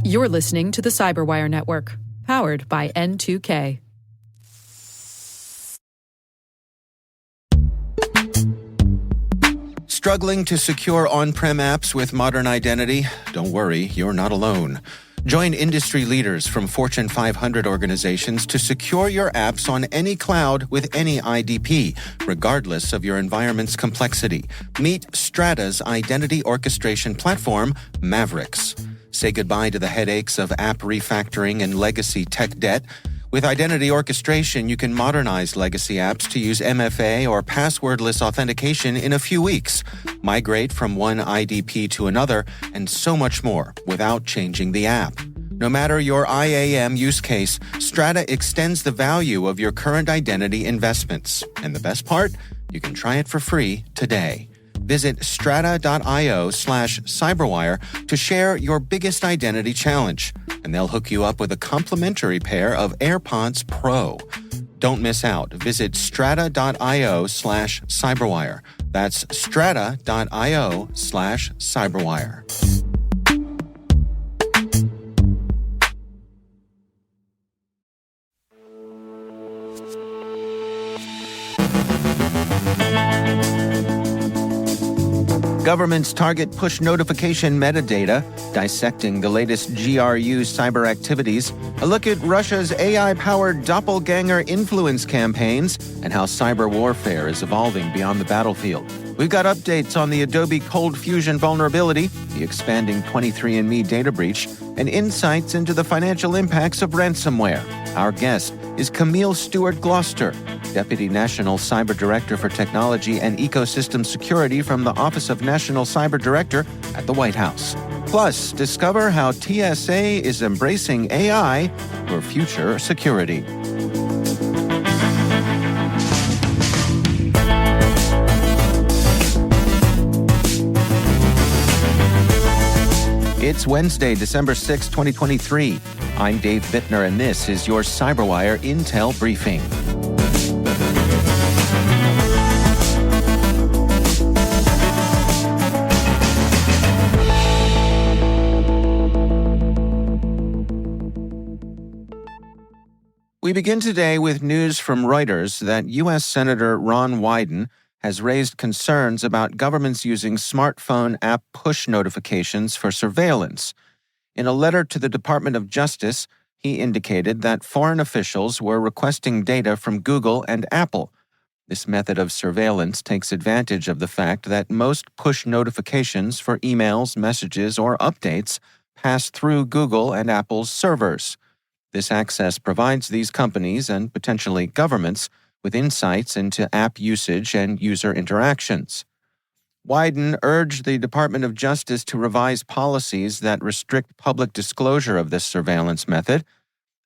You're listening to the CyberWire Network, powered by N2K. Struggling to secure on-prem apps with modern identity? Don't worry, you're not alone. Join industry leaders from Fortune 500 organizations to secure your apps on any cloud with any IDP, regardless of your environment's complexity. Meet Strata's identity orchestration platform, Mavericks. Say goodbye to the headaches of app refactoring and legacy tech debt. With identity orchestration, you can modernize legacy apps to use MFA or passwordless authentication in a few weeks, migrate from one IDP to another, and so much more without changing the app. No matter your IAM use case, Strata extends the value of your current identity investments. And the best part? You can try it for free today. Visit strata.io/cyberwire to share your biggest identity challenge, and they'll hook you up with a complimentary pair of AirPods Pro. Don't miss out. Visit strata.io/cyberwire. That's strata.io/cyberwire. Governments target push notification metadata, dissecting the latest GRU cyber activities, a look at Russia's AI-powered Doppelgänger influence campaigns, and how cyber warfare is evolving beyond the battlefield. We've got updates on the Adobe Cold Fusion vulnerability, the expanding 23andMe data breach, and insights into the financial impacts of ransomware. Our guest is Camille Stewart Gloster, Deputy National Cyber Director for Technology and Ecosystem Security from the Office of National Cyber Director at the White House. Plus, discover how TSA is embracing AI for future security. It's Wednesday, December 6, 2023. I'm Dave Bittner, and this is your CyberWire Intel Briefing. We begin today with news from Reuters that U.S. Senator Ron Wyden has raised concerns about governments using smartphone app push notifications for surveillance. In a letter to the Department of Justice, he indicated that foreign officials were requesting data from Google and Apple. This method of surveillance takes advantage of the fact that most push notifications for emails, messages, or updates pass through Google and Apple's servers. This access provides these companies and potentially governments with insights into app usage and user interactions. Wyden urged the Department of Justice to revise policies that restrict public disclosure of this surveillance method.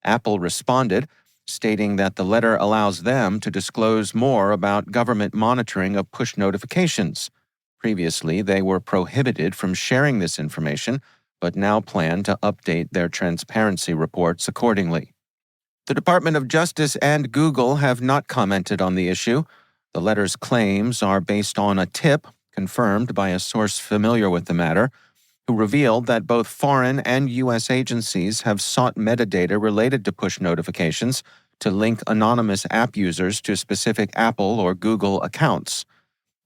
Apple responded, stating that the letter allows them to disclose more about government monitoring of push notifications. Previously, they were prohibited from sharing this information, but now plan to update their transparency reports accordingly. The Department of Justice and Google have not commented on the issue. The letter's claims are based on a tip confirmed by a source familiar with the matter, who revealed that both foreign and U.S. agencies have sought metadata related to push notifications to link anonymous app users to specific Apple or Google accounts.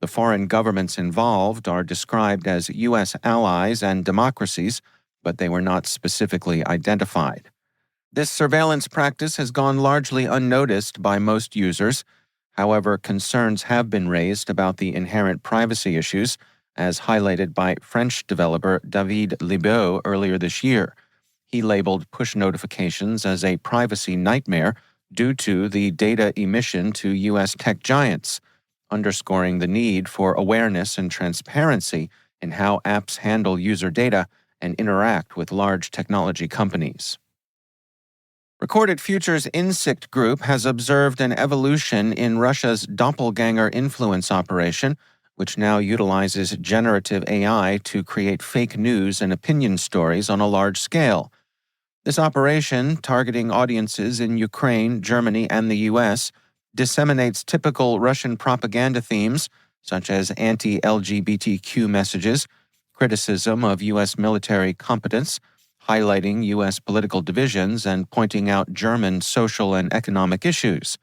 The foreign governments involved are described as U.S. allies and democracies, but they were not specifically identified. This surveillance practice has gone largely unnoticed by most users. However, concerns have been raised about the inherent privacy issues, as highlighted by French developer David Libeau earlier this year. He labeled push notifications as a privacy nightmare due to the data emission to U.S. tech giants, underscoring the need for awareness and transparency in how apps handle user data and interact with large technology companies. Recorded Future's Insikt Group has observed an evolution in Russia's Doppelgänger influence operation, which now utilizes generative AI to create fake news and opinion stories on a large scale. This operation, targeting audiences in Ukraine, Germany, and the U.S., disseminates typical Russian propaganda themes, such as anti-LGBTQ messages, criticism of U.S. military competence, highlighting U.S. political divisions and pointing out German social and economic issues.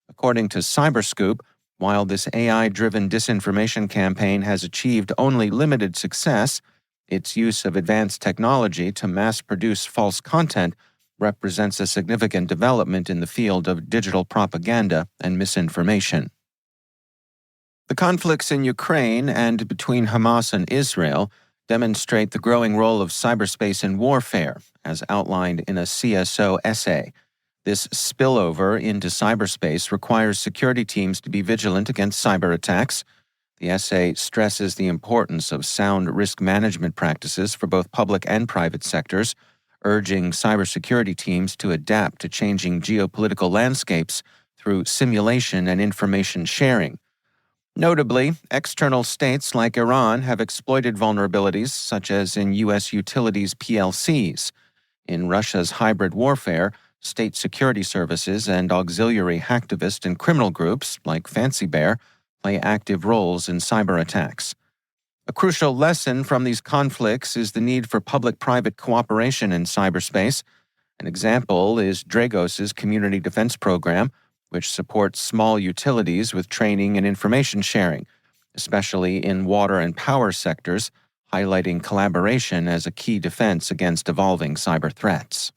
According to CyberScoop, while this AI-driven disinformation campaign has achieved only limited success, its use of advanced technology to mass-produce false content represents a significant development in the field of digital propaganda and misinformation. The conflicts in Ukraine and between Hamas and Israel demonstrate the growing role of cyberspace in warfare, as outlined in a CSO essay. This spillover into cyberspace requires security teams to be vigilant against cyber attacks. The essay stresses the importance of sound risk management practices for both public and private sectors, urging cybersecurity teams to adapt to changing geopolitical landscapes through simulation and information sharing. Notably, external states like Iran have exploited vulnerabilities, such as in U.S. utilities PLCs. In Russia's hybrid warfare, state security services and auxiliary hacktivist and criminal groups, like Fancy Bear, play active roles in cyber attacks. A crucial lesson from these conflicts is the need for public-private cooperation in cyberspace. An example is Dragos's community defense program, which supports small utilities with training and information sharing, especially in water and power sectors, highlighting collaboration as a key defense against evolving cyber threats.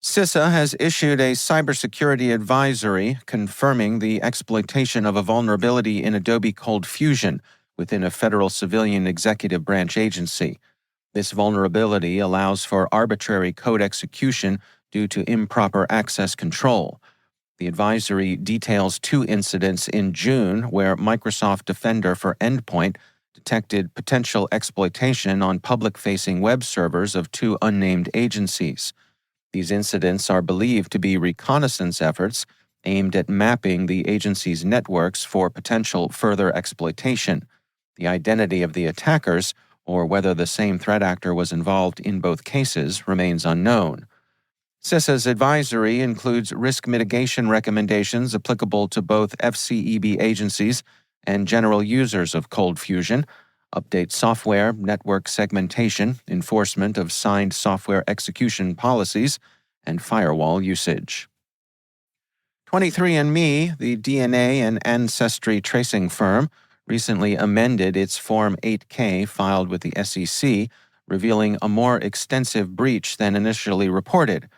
CISA has issued a cybersecurity advisory confirming the exploitation of a vulnerability in Adobe Cold Fusion within a federal civilian executive branch agency. This vulnerability allows for arbitrary code execution due to improper access control. The advisory details 2 incidents in June where Microsoft Defender for Endpoint detected potential exploitation on public-facing web servers of 2 unnamed agencies. These incidents are believed to be reconnaissance efforts aimed at mapping the agency's networks for potential further exploitation. The identity of the attackers, or whether the same threat actor was involved in both cases, remains unknown. CISA's advisory includes risk mitigation recommendations applicable to both FCEB agencies and general users of Cold Fusion, update software, network segmentation, enforcement of signed software execution policies, and firewall usage. 23andMe, the DNA and ancestry tracing firm, recently amended its Form 8K filed with the SEC, revealing a more extensive breach than initially reported.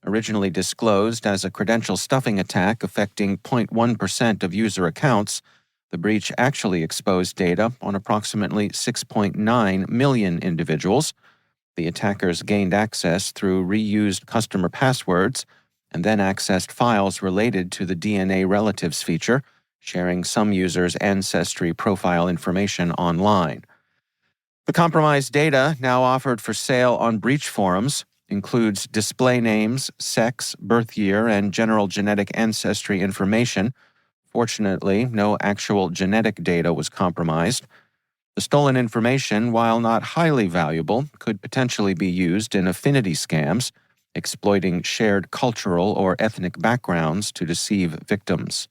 Originally disclosed as a credential stuffing attack affecting 0.1% of user accounts, the breach actually exposed data on approximately 6.9 million individuals. The attackers gained access through reused customer passwords and then accessed files related to the DNA relatives feature, sharing some users' ancestry profile information online. The compromised data, now offered for sale on breach forums, includes display names, sex, birth year, and general genetic ancestry information. Fortunately, no actual genetic data was compromised. The stolen information, while not highly valuable, could potentially be used in affinity scams, exploiting shared cultural or ethnic backgrounds to deceive victims.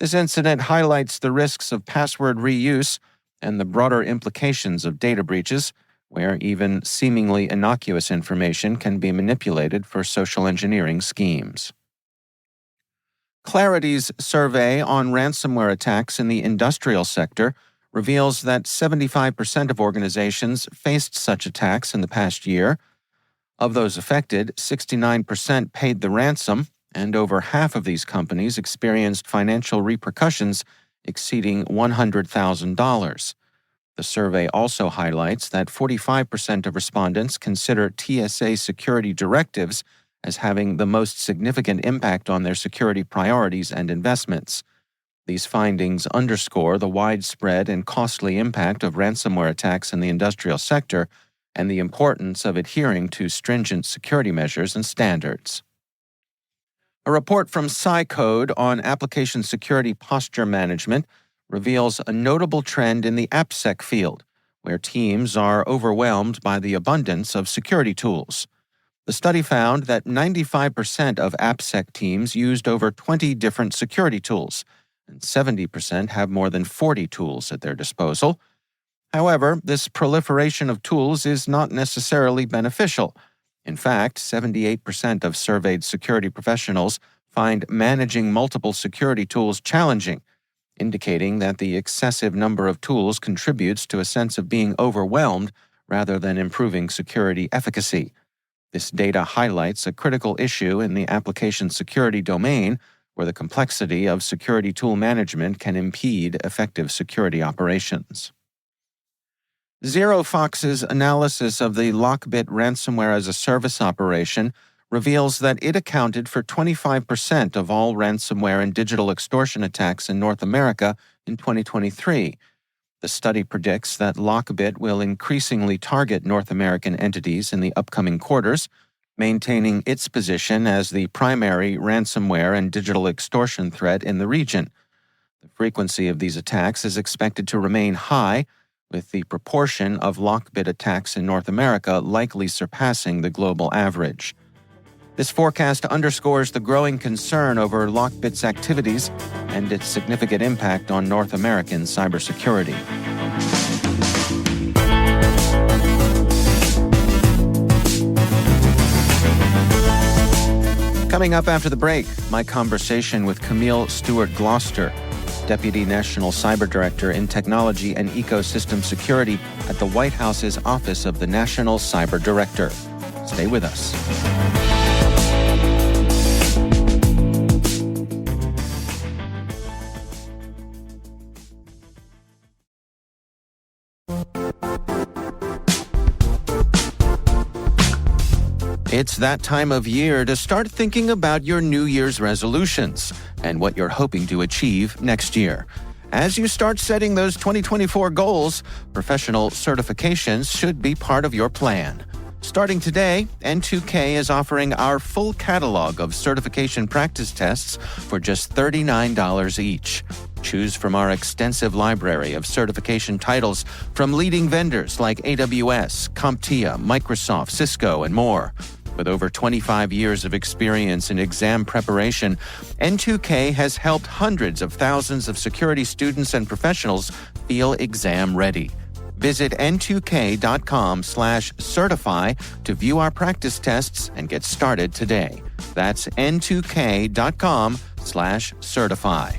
This incident highlights the risks of password reuse and the broader implications of data breaches, where even seemingly innocuous information can be manipulated for social engineering schemes. Clarity's survey on ransomware attacks in the industrial sector reveals that 75% of organizations faced such attacks in the past year. Of those affected, 69% paid the ransom, and over half of these companies experienced financial repercussions exceeding $100,000. The survey also highlights that 45% of respondents consider TSA security directives as having the most significant impact on their security priorities and investments. These findings underscore the widespread and costly impact of ransomware attacks in the industrial sector and the importance of adhering to stringent security measures and standards. A report from CyCode on application security posture management reveals a notable trend in the AppSec field, where teams are overwhelmed by the abundance of security tools. The study found that 95% of AppSec teams used over 20 different security tools, and 70% have more than 40 tools at their disposal. However, this proliferation of tools is not necessarily beneficial. In fact, 78% of surveyed security professionals find managing multiple security tools challenging, indicating that the excessive number of tools contributes to a sense of being overwhelmed rather than improving security efficacy. This data highlights a critical issue in the application security domain, where the complexity of security tool management can impede effective security operations. ZeroFox's analysis of the Lockbit ransomware as a service operation reveals that it accounted for 25% of all ransomware and digital extortion attacks in North America in 2023. The study predicts that Lockbit will increasingly target North American entities in the upcoming quarters, maintaining its position as the primary ransomware and digital extortion threat in the region. The frequency of these attacks is expected to remain high, with the proportion of Lockbit attacks in North America likely surpassing the global average. This forecast underscores the growing concern over Lockbit's activities and its significant impact on North American cybersecurity. Coming up after the break, my conversation with Camille Stewart Gloster, Deputy National Cyber Director in Technology and Ecosystem Security at the White House's Office of the National Cyber Director. Stay with us. It's that time of year to start thinking about your New Year's resolutions and what you're hoping to achieve next year. As you start setting those 2024 goals, professional certifications should be part of your plan. Starting today, N2K is offering our full catalog of certification practice tests for just $39 each. Choose from our extensive library of certification titles from leading vendors like AWS, CompTIA, Microsoft, Cisco, and more. With over 25 years of experience in exam preparation, N2K has helped hundreds of thousands of security students and professionals feel exam ready. Visit n2k.com/certify to view our practice tests and get started today. That's n2k.com/certify.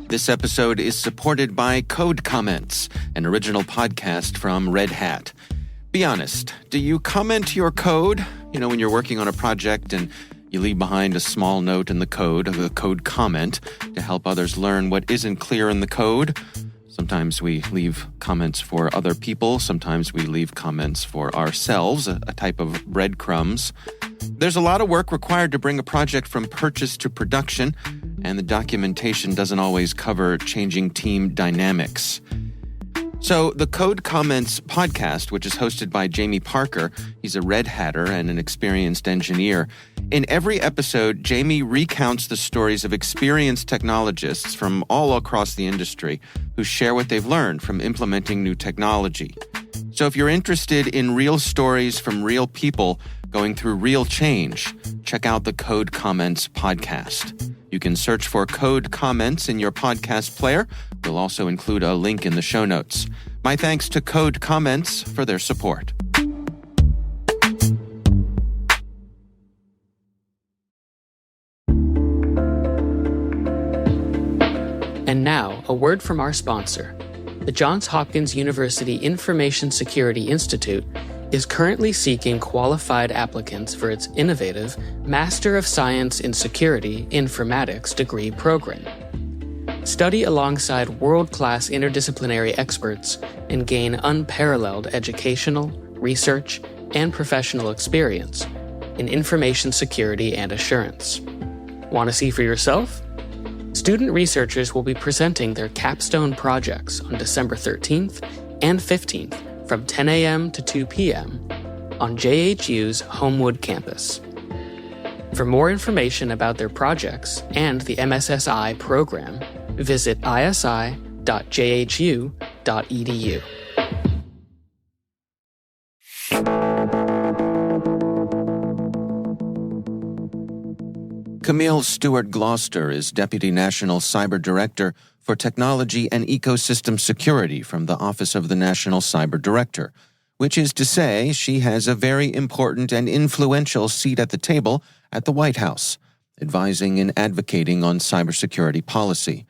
This episode is supported by Code Comments, an original podcast from Red Hat. Be honest, do you comment your code? You know, when you're working on a project and you leave behind a small note in the code, a code comment, to help others learn what isn't clear in the code. Sometimes we leave comments for other people. Sometimes we leave comments for ourselves, a type of breadcrumbs. There's a lot of work required to bring a project from purchase to production, and the documentation doesn't always cover changing team dynamics. So the Code Comments podcast, which is hosted by Jamie Parker, he's a Red Hatter and an experienced engineer. In every episode, Jamie recounts the stories of experienced technologists from all across the industry who share what they've learned from implementing new technology. So if you're interested in real stories from real people going through real change, check out the Code Comments podcast. You can search for Code Comments in your podcast player. We'll also include a link in the show notes. My thanks to Code Comments for their support. And now, a word from our sponsor. The Johns Hopkins University Information Security Institute is currently seeking qualified applicants for its innovative Master of Science in Security Informatics degree program. Study alongside world-class interdisciplinary experts and gain unparalleled educational, research, and professional experience in information security and assurance. Want to see for yourself? Student researchers will be presenting their capstone projects on December 13th and 15th from 10 a.m. to 2 p.m. on JHU's Homewood campus. For more information about their projects and the MSSI program, visit isi.jhu.edu. Camille Stewart Gloster is Deputy National Cyber Director for Technology and Ecosystem Security from the Office of the National Cyber Director, which is to say she has a very important and influential seat at the table at the White House, advising and advocating on cybersecurity policy.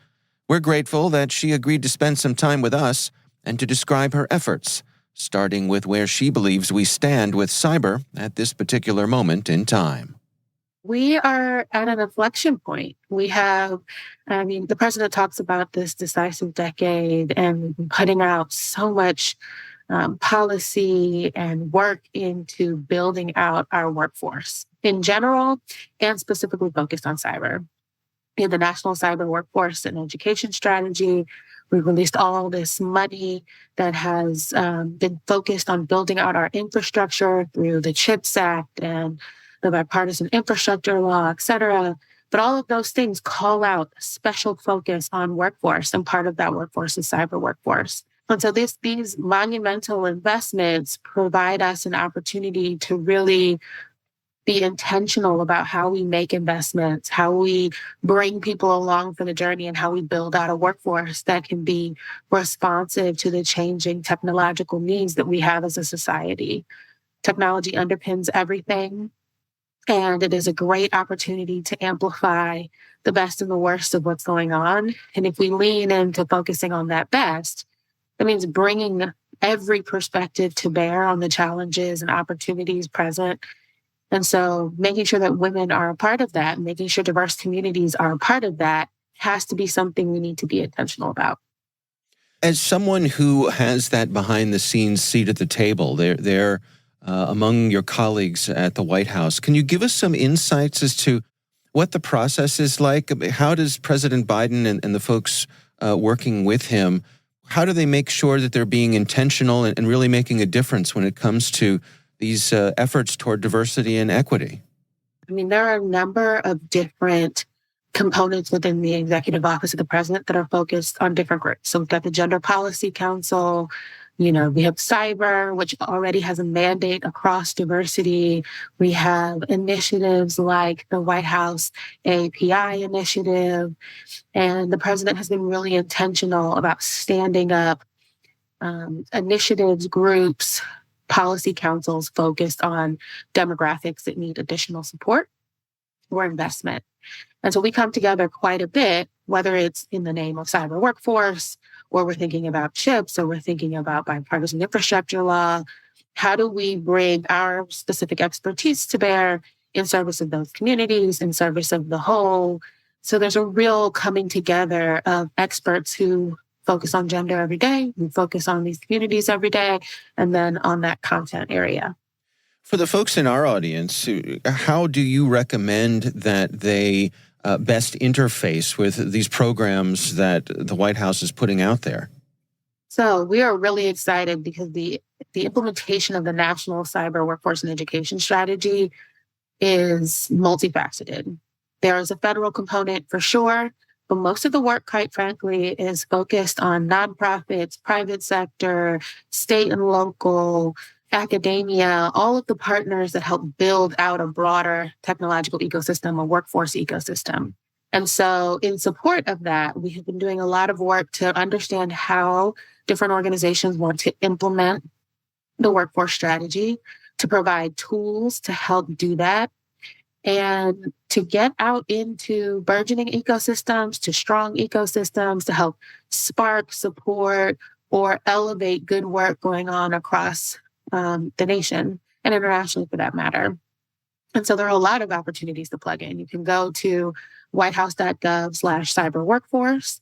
We're grateful that she agreed to spend some time with us and to describe her efforts, starting with where she believes we stand with cyber at this particular moment in time. We are at an inflection point. The president talks about this decisive decade and putting out so much policy and work into building out our workforce in general and specifically focused on cyber. In the National Cyber Workforce and Education Strategy, we released all this money that has been focused on building out our infrastructure through the CHIPS Act and the bipartisan infrastructure law, et cetera. But all of those things call out a special focus on workforce, and part of that workforce is cyber workforce. And so these monumental investments provide us an opportunity to really be intentional about how we make investments, how we bring people along for the journey, and how we build out a workforce that can be responsive to the changing technological needs that we have as a society. Technology underpins everything. And it is a great opportunity to amplify the best and the worst of what's going on. And if we lean into focusing on that best, that means bringing every perspective to bear on the challenges and opportunities present. And so making sure that women are a part of that, making sure diverse communities are a part of that has to be something we need to be intentional about. As someone who has that behind-the-scenes seat at the table, they're among your colleagues at the White House, can you give us some insights as to what the process is like? How does President Biden and the folks working with him, how do they make sure that they're being intentional and really making a difference when it comes to these efforts toward diversity and equity? There are a number of different components within the Executive Office of the President that are focused on different groups. So we've got the Gender Policy Council. We have cyber, which already has a mandate across diversity. We have initiatives like the White House API initiative. And the president has been really intentional about standing up initiatives, groups, policy councils focused on demographics that need additional support or investment. And so we come together quite a bit, whether it's in the name of cyber workforce, or we're thinking about CHIPS, or we're thinking about bipartisan infrastructure law. How do we bring our specific expertise to bear in service of those communities, in service of the whole? So there's a real coming together of experts who focus on gender every day, who focus on these communities every day, and then on that content area. For the folks in our audience, how do you recommend that they best interface with these programs that the White House is putting out there? So we are really excited because the implementation of the National Cyber Workforce and Education Strategy is multifaceted. There is a federal component for sure, but most of the work, quite frankly, is focused on nonprofits, private sector, state and local, academia, all of the partners that help build out a broader technological ecosystem, a workforce ecosystem. And so in support of that, we have been doing a lot of work to understand how different organizations want to implement the workforce strategy, to provide tools to help do that, and to get out into burgeoning ecosystems, to strong ecosystems, to help spark, support, or elevate good work going on across the nation and internationally for that matter. And so there are a lot of opportunities to plug in. You can go to whitehouse.gov/cyberworkforce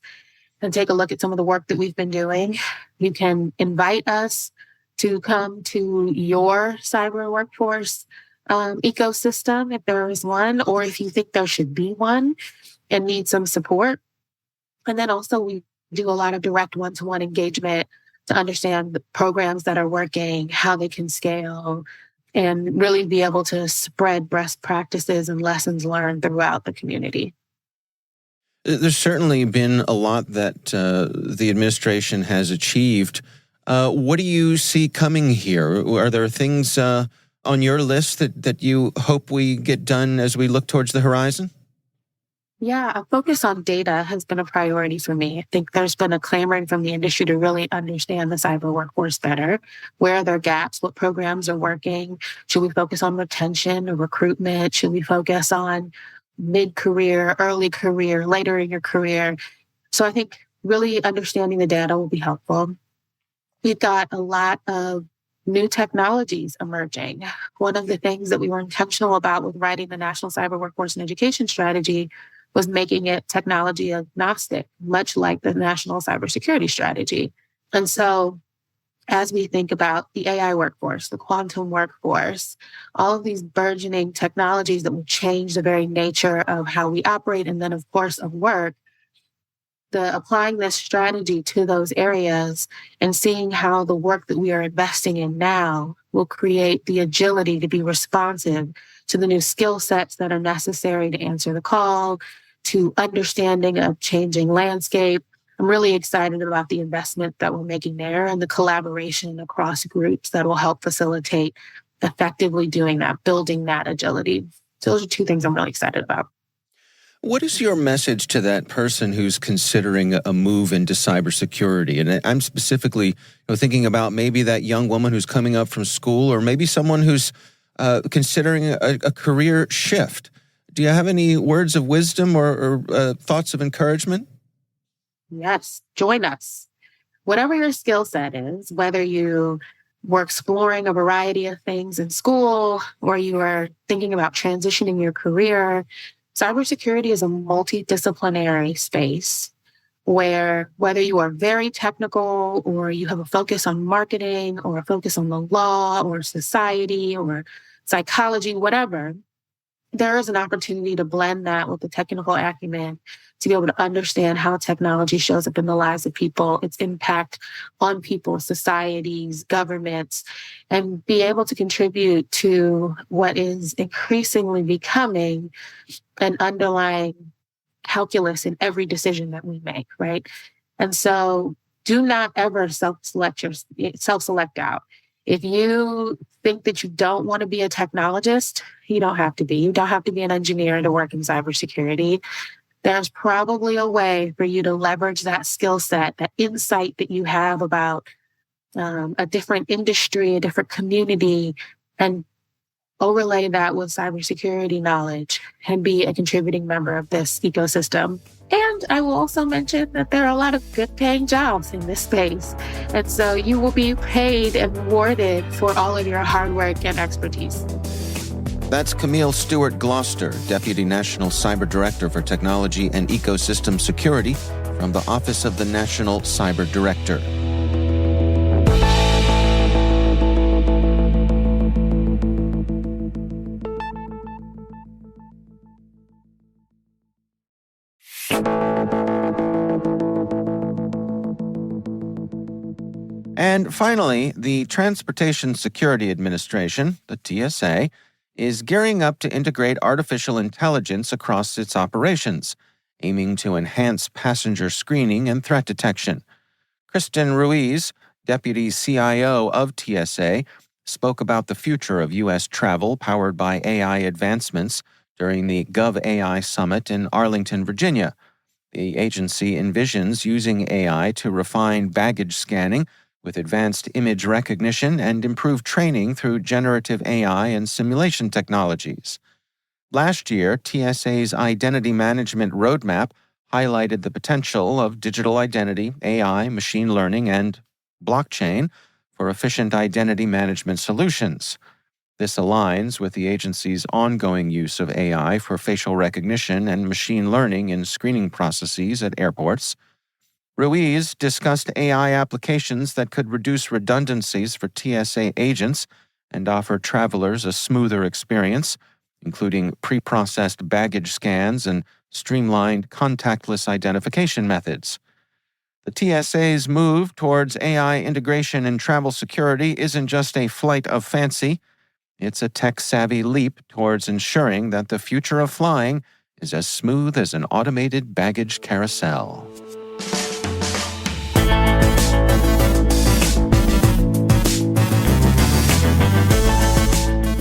and take a look at some of the work that we've been doing. You can invite us to come to your cyber workforce ecosystem if there is one, or if you think there should be one and need some support. And then also we do a lot of direct one-to-one engagement to understand the programs that are working, how they can scale, and really be able to spread best practices and lessons learned throughout the community. There's certainly been a lot that the administration has achieved. What do you see coming here? Are there things on your list that you hope we get done as we look towards the horizon? Yeah, a focus on data has been a priority for me. I think there's been a clamoring from the industry to really understand the cyber workforce better. Where are there gaps? What programs are working? Should we focus on retention or recruitment? Should we focus on mid-career, early career, later in your career? So I think really understanding the data will be helpful. We've got a lot of new technologies emerging. One of the things that we were intentional about with writing the National Cyber Workforce and Education Strategy was making it technology agnostic, much like the National Cybersecurity Strategy. And so as we think about the AI workforce, the quantum workforce, all of these burgeoning technologies that will change the very nature of how we operate and then, of course, of work, applying this strategy to those areas and seeing how the work that we are investing in now will create the agility to be responsive to the new skill sets that are necessary to answer the call, to understanding of changing landscape. I'm really excited about the investment that we're making there and the collaboration across groups that will help facilitate effectively doing that, building that agility. So those are two things I'm really excited about. What is your message to that person who's considering a move into cybersecurity? And I'm specifically thinking about maybe that young woman who's coming up from school, or maybe someone who's considering a career shift. Do you have any words of wisdom or thoughts of encouragement? Yes, join us. Whatever your skill set is, whether you were exploring a variety of things in school or you are thinking about transitioning your career, cybersecurity is a multidisciplinary space where whether you are very technical or you have a focus on marketing or a focus on the law or society or psychology, whatever, there is an opportunity to blend that with the technical acumen to be able to understand how technology shows up in the lives of people, its impact on people, societies, governments, and be able to contribute to what is increasingly becoming an underlying calculus in every decision that we make, right? And so do not ever self-select out. If you think that you don't want to be a technologist, you don't have to be. You don't have to be an engineer to work in cybersecurity. There's probably a way for you to leverage that skill set, that insight that you have about a different industry, a different community, and overlay that with cybersecurity knowledge and be a contributing member of this ecosystem. And I will also mention that there are a lot of good paying jobs in this space. And so you will be paid and rewarded for all of your hard work and expertise. That's Camille Stewart Gloster, Deputy National Cyber Director for Technology and Ecosystem Security from the Office of the National Cyber Director. And finally, the Transportation Security Administration, the TSA, is gearing up to integrate artificial intelligence across its operations, aiming to enhance passenger screening and threat detection. Kristen Ruiz, Deputy CIO of TSA, spoke about the future of U.S. travel powered by AI advancements during the GovAI Summit in Arlington, Virginia. The agency envisions using AI to refine baggage scanning with advanced image recognition and improved training through generative AI and simulation technologies. Last year, TSA's Identity Management Roadmap highlighted the potential of digital identity, AI, machine learning, and blockchain for efficient identity management solutions. This aligns with the agency's ongoing use of AI for facial recognition and machine learning in screening processes at airports. Ruiz discussed AI applications that could reduce redundancies for TSA agents and offer travelers a smoother experience, including pre-processed baggage scans and streamlined contactless identification methods. The TSA's move towards AI integration in travel security isn't just a flight of fancy. It's a tech-savvy leap towards ensuring that the future of flying is as smooth as an automated baggage carousel.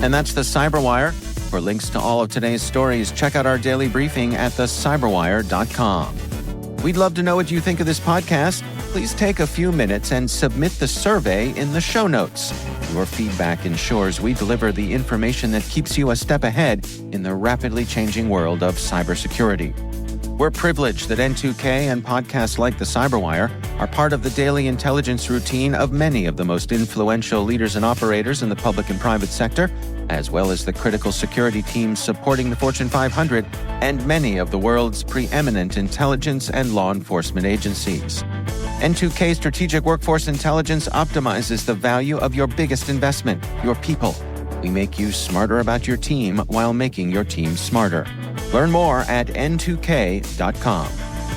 And that's the CyberWire. For links to all of today's stories, check out our daily briefing at thecyberwire.com. We'd love to know what you think of this podcast. Please take a few minutes and submit the survey in the show notes. Your feedback ensures we deliver the information that keeps you a step ahead in the rapidly changing world of cybersecurity. We're privileged that N2K and podcasts like The CyberWire are part of the daily intelligence routine of many of the most influential leaders and operators in the public and private sector, as well as the critical security teams supporting the Fortune 500 and many of the world's preeminent intelligence and law enforcement agencies. N2K Strategic Workforce Intelligence optimizes the value of your biggest investment, your people. We make you smarter about your team while making your team smarter. Learn more at n2k.com.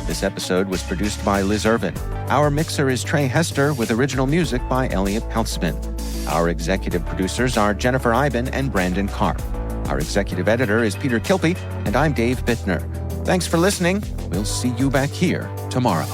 This episode was produced by Liz Irvin. Our mixer is Trey Hester with original music by Elliot Peltzman. Our executive producers are Jennifer Iben and Brandon Karp. Our executive editor is Peter Kilpie, and I'm Dave Bittner. Thanks for listening. We'll see you back here tomorrow.